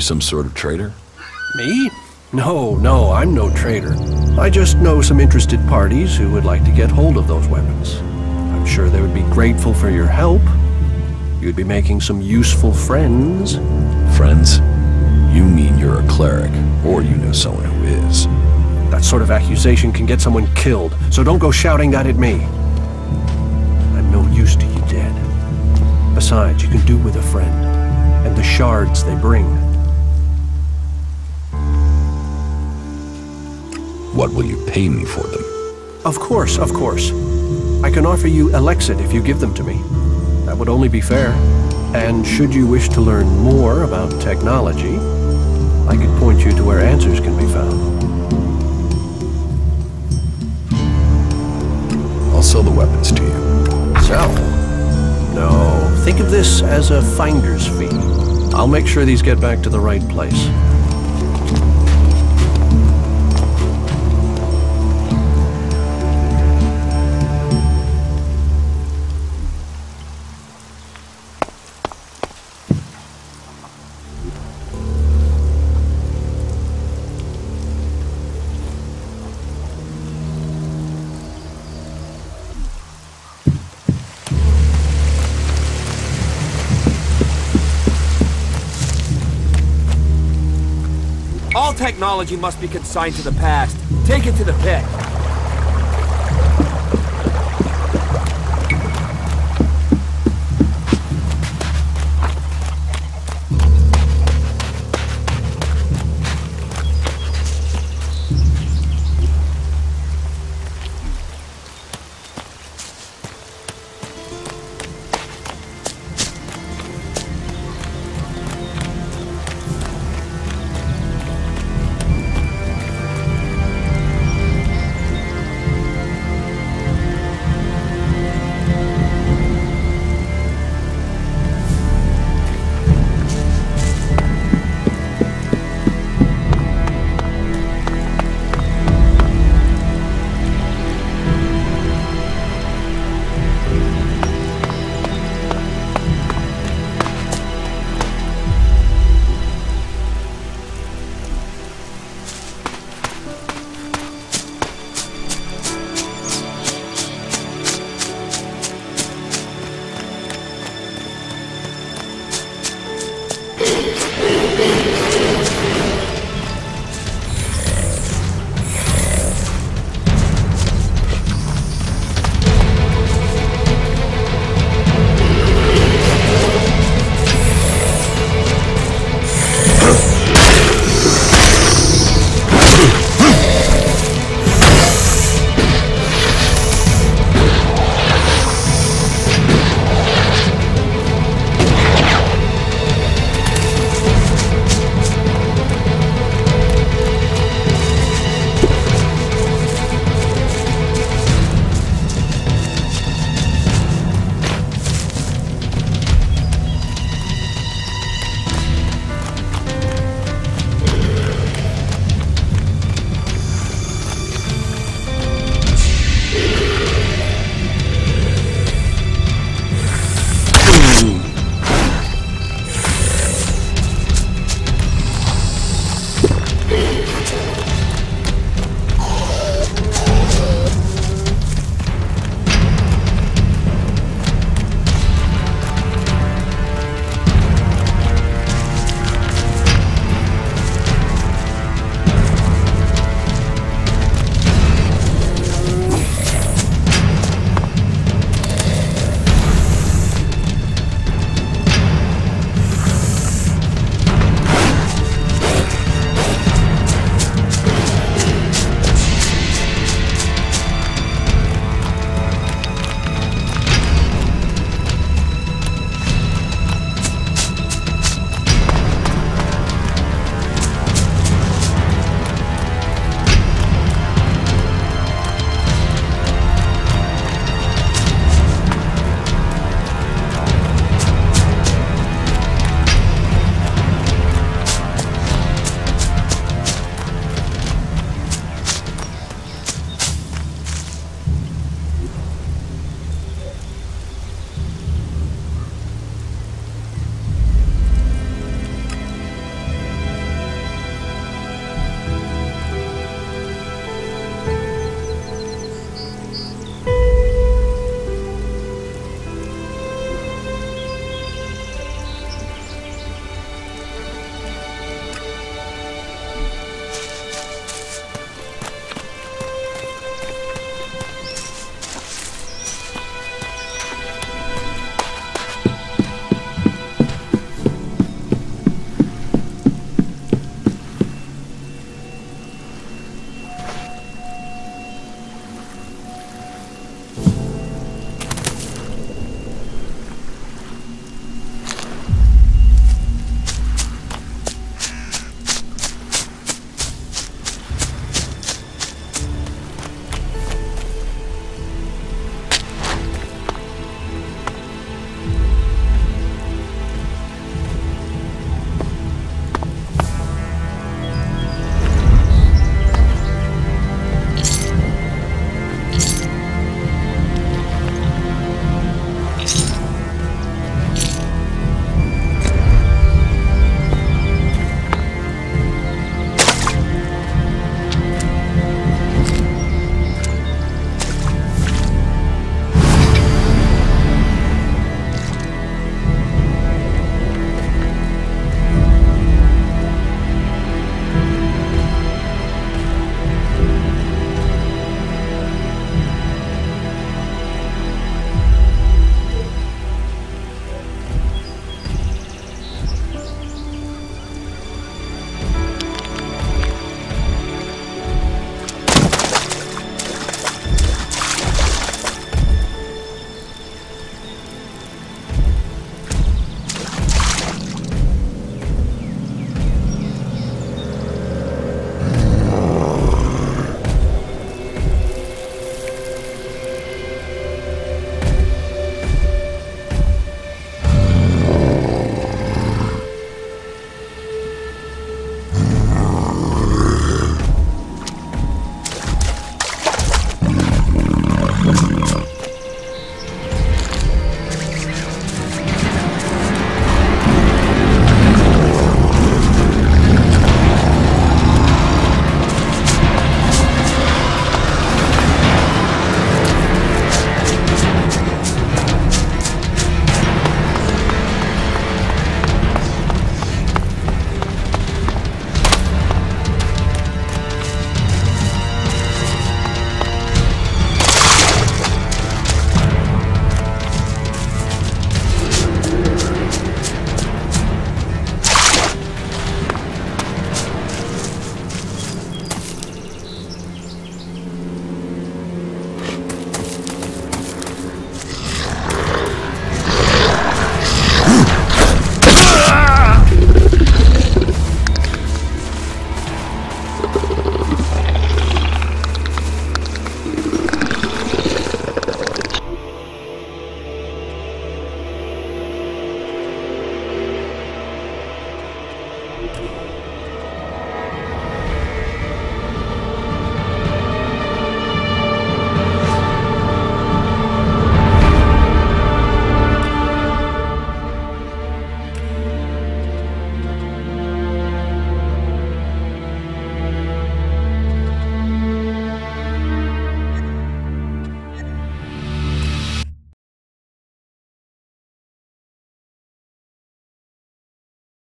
You some sort of traitor? Me? No, I'm no traitor. I just know some interested parties who would like to get hold of those weapons. I'm sure they would be grateful for your help. You'd be making some useful friends. Friends? You mean you're a cleric, or you know someone who is. That sort of accusation can get someone killed, so don't go shouting that at me. I'm no use to you, dead. Besides, you can do with a friend, and the shards they bring. What will you pay me for them? Of course. I can offer you ELEX if you give them to me. That would only be fair. And should you wish to learn more about technology, I could point you to where answers can be found. I'll sell the weapons to you. Sell? No, think of this as a finder's fee. I'll make sure these get back to the right place. All technology must be consigned to the past. Take it to the pit.